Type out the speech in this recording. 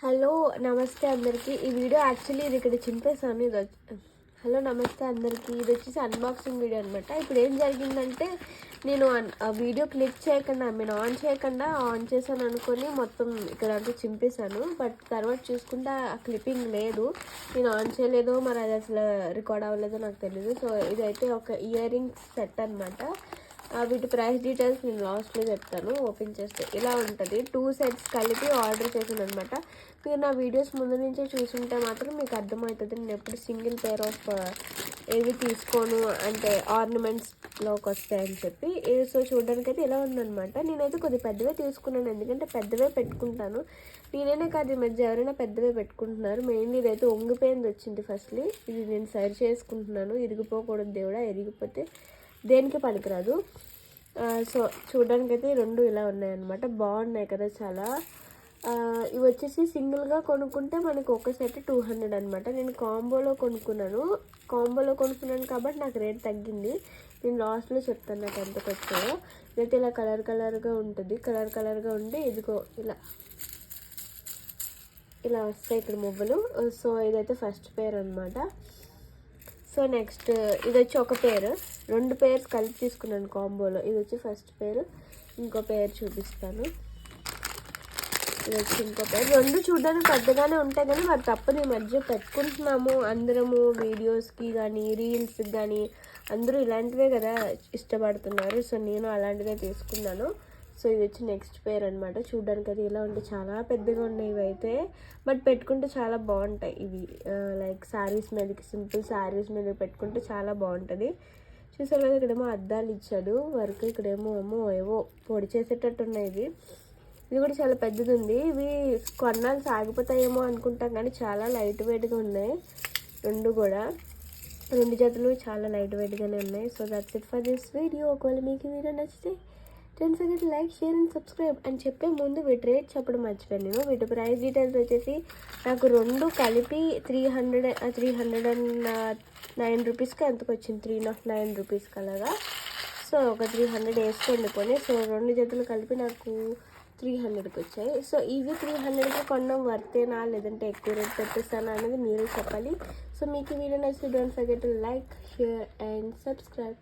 Hello నమస్తే అందరికీ. ఈ వీడియో యాక్చువల్లీ ఇది ఇక్కడ చింపేసాను. హలో నమస్తే అందరికీ. ఇది వచ్చేసి అన్బాక్సింగ్ వీడియో అనమాట. ఇప్పుడు ఏం జరిగిందంటే నేను ఆ వీడియో క్లిక్ చేయకుండా ఆన్ చేశాను అనుకొని మొత్తం ఇక్కడ అంతా చింపేశాను. బట్ తర్వాత చూసుకుంటే ఆ క్లిప్పింగ్ లేదు. నేను ఆన్ చేయలేదో మరి అది అసలు రికార్డ్ అవ్వలేదో నాకు తెలియదు. సో ఇదైతే ఒక ఇయర్ రింగ్స్ సెట్ అనమాట. వీటి ప్రైస్ డీటెయిల్స్ నేను లాస్ట్లో చెప్తాను. ఓపెన్ చేస్తే ఇలా ఉంటుంది. 2 సెట్స్ కలిపి ఆర్డర్ చేశాను అనమాట. మీరు నా వీడియోస్ ముందు నుంచే చూసుంటే మాత్రం మీకు అర్థమవుతుంది. నేను ఎప్పుడు సింగిల్ పేర్ ఆఫ్ ఏవి తీసుకోను, అంటే ఆర్నమెంట్స్లోకి వస్తాయని చెప్పి. సో చూడడానికి అయితే ఇలా ఉందనమాట. నేనైతే కొద్దిగా పెద్దవే తీసుకున్నాను, ఎందుకంటే పెద్దవే పెట్టుకుంటాను. నేనైనా కాదు, ఈ మధ్య ఎవరైనా పెద్దవే పెట్టుకుంటున్నారు. మెయిన్లీ ఇదైతే వంగిపోయింది వచ్చింది ఫస్ట్లీ. ఇది నేను సరి చేసుకుంటున్నాను. ఇరిగిపోకూడదు దేవుడా, ఇరిగిపోతే దేనికి పనికిరాదు. సో చూడడానికి అయితే రెండు ఇలా ఉన్నాయన్నమాట. బాగున్నాయి కదా చాలా. ఇవి వచ్చేసి సింగిల్గా కొనుక్కుంటే మనకు ఒక సెట్ 200 అనమాట. నేను కాంబోలో కొనుక్కున్నాను కాబట్టి నాకు రేట్ తగ్గింది. నేను లాస్ట్లో చెప్తాను నాకు ఎంతకు వచ్చాయో. ఇదైతే ఇలా కలర్గా ఉంటుంది. కలర్గా ఉంటే ఇదిగో ఇలా వస్తాయి ఇక్కడ మువ్వలు. సో ఇదైతే ఫస్ట్ పేర్ అనమాట. సో నెక్స్ట్ ఇది వచ్చి ఒక పేరు, 2 పేర్స్ కలిపి తీసుకున్నాను కాంబోలో. ఇది వచ్చి ఫస్ట్ పేరు, ఇంకో పేరు చూపిస్తాను. ఇది వచ్చి ఇంకో పేరు. 2 చూడడానికి పెద్దగానే ఉంటాయి కానీ మరి తప్పని ఈ మధ్య పెట్టుకుంటున్నాము అందరము. వీడియోస్కి కానీ రీల్స్కి కానీ అందరూ ఇలాంటివే కదా ఇష్టపడుతున్నారు. సో నేను అలాంటిదే తీసుకున్నాను. సో ఇది వచ్చి నెక్స్ట్ పేర్ అనమాట. చూడడానికి అది ఇలా ఉంటే చాలా పెద్దగా ఉన్నాయి ఇవి అయితే. బట్ పెట్టుకుంటే చాలా బాగుంటాయి ఇవి. లైక్ శారీస్ మీదకి, సింపుల్ శారీస్ మీద పెట్టుకుంటే చాలా బాగుంటుంది. చూసారు కదా, ఇక్కడేమో అద్దాలు ఇచ్చాడు వర్క్, ఇక్కడేమో ఏవో పొడి చేసేటట్టు ఉన్నాయి ఇవి. ఇది కూడా చాలా పెద్దది ఉంది. ఇవి కొన్నాళ్ళు సాగిపోతాయేమో అనుకుంటాం కానీ చాలా లైట్ వెయిట్గా ఉన్నాయి. 2 జతలు చాలా లైట్ వెయిట్గానే ఉన్నాయి. So that's it for this video. ఒకవేళ మీకు ఈ వీడియో నచ్చితే don't forget like, share and subscribe. అని చెప్పే ముందు వీటి రేట్ చెప్పడం మర్చిపోయాను నేను. వీటి ప్రైస్ డీటెయిల్స్ వచ్చేసి నాకు 2 కలిపి 309 రూపీస్కి ఎంతకు వచ్చింది, 309 రూపీస్కి అలాగా. సో ఒక 300 వేసుకోండి పోనీ. సో 2 జతలు కలిపి నాకు 300కి వచ్చాయి. సో ఇవి 300కి కొనడం వర్తేనా లేదంటే ఎక్కువ రేట్ పెట్టేస్తానా అనేది మీరే చెప్పాలి. సో మీకు ఈ వీడియో నచ్చితే don't forget like, share and subscribe.